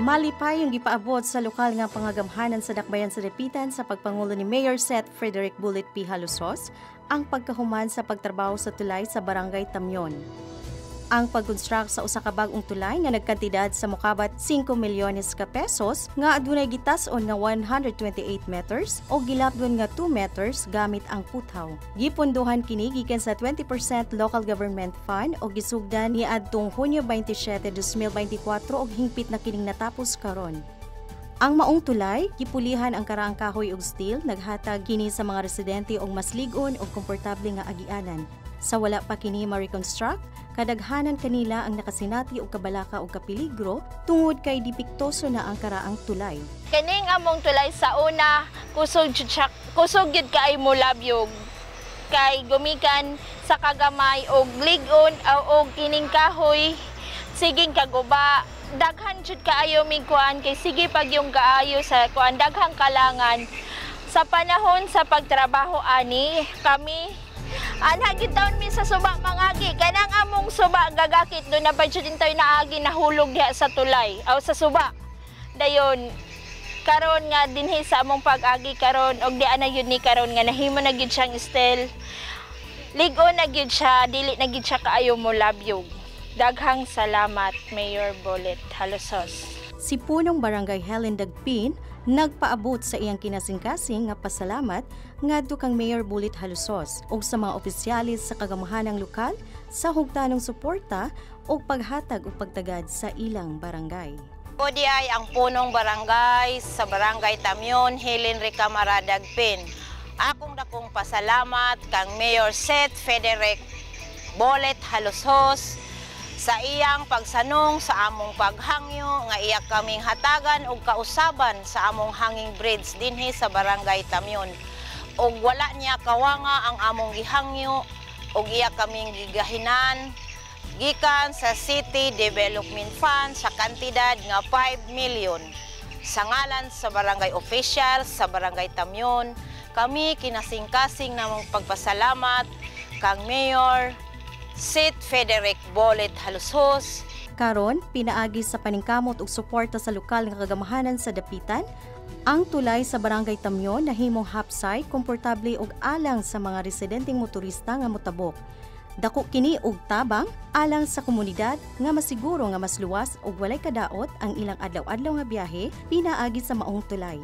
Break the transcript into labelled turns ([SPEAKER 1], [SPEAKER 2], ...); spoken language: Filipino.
[SPEAKER 1] Malipay yung gipaabot sa lokal nga pangagamhanan sa dakbayan sa Dapitan sa pagpangulo ni Mayor Seth Frederick Bullet P. Halusos ang pagkahuman sa pagtrabaho sa tulay sa Barangay Tamyon. Ang pag-construct sa usa ka bag-ong tulay nga nagkantidad sa mokabat 5 milyones ka pesos nga adunay gitas-on nga 128 meters o gilapdon nga 2 meters gamit ang puthaw. Gipunduhan kini gikan sa 20% local government fund o gisugdan ni adtong Hunyo 27, 2024 og hingpit na kining natapos karon. Ang maong tulay, gipulihan ang karaang kahoy ug steel, naghatag kini sa mga residente og mas lig-on ug komportable nga agianan. Sa wala pa kini ma-reconstruct, kadaghanan kanila ang nakasinati og kabalaka og kapeligro tungod kay dipiktoso na ang karaang tulay.
[SPEAKER 2] Kining among tulay sa una, kusog gyud kay mo labyog. Kay gumikan sa kagamay og lig-on og kining kahoy, siging kaguba. Daghan jud kaayo mig kuan kay sige pag yung kaayo sa kuan daghang kalangan. Sa panahon sa pagtrabaho ani, kami anhagid taon mi sa suba mangagi kanang among suba gagakit do na budget din tayo naagi nahulog diha sa tulay aw sa suba dayon karon nga dinhi sa among pag-agi karon og di ana yun ni karon nga nahimo na gyud siyang stel lig-on na gyud siya dili na gyud siya kaayo mo labyog. Daghang salamat Mayor Bullet Halusos.
[SPEAKER 1] Si punong Barangay Helen Dagpin nagpaabot sa iyang kinasingkasing nga pasalamat ngadto kang Mayor Bullet Halusos ug sa mga opisyalis sa kagamahanang lokal sa hugtanong suporta ug paghatag ug pagtagad sa ilang barangay.
[SPEAKER 3] Odi ay ang punong barangay sa Barangay Tamyon, Helen Ricamara Dagpin. Akong dakong pasalamat kang Mayor Seth Frederick Bullet Halusos sa iyang pagsanong sa among paghangyo nga iya kaming hatagan og kausaban sa among hanging bridge dinhi sa Barangay Tamyon. Og wala niya kawanga ang among gihangyo og iya kaming gigahinan gikan sa City Development Fund sa kantidad nga 5 million. Sa ngalan sa barangay official sa Barangay Tamyon, kami kinasingkasing namong pagpasalamat kang Mayor Seth Frederick Bullet Halusos.
[SPEAKER 1] Karon, pinaagi sa paningkamot ug suporta sa lokal nga kagamahanan sa Dapitan, ang tulay sa Barangay Tamyon nahimong hapsay, komportable ug alang sa mga residenteng motorista nga motabok. Dako kini og tabang alang sa komunidad nga masiguro nga mas luwas ug walay kadaot ang ilang adlaw-adlaw nga biyahe pinaagi sa maong tulay.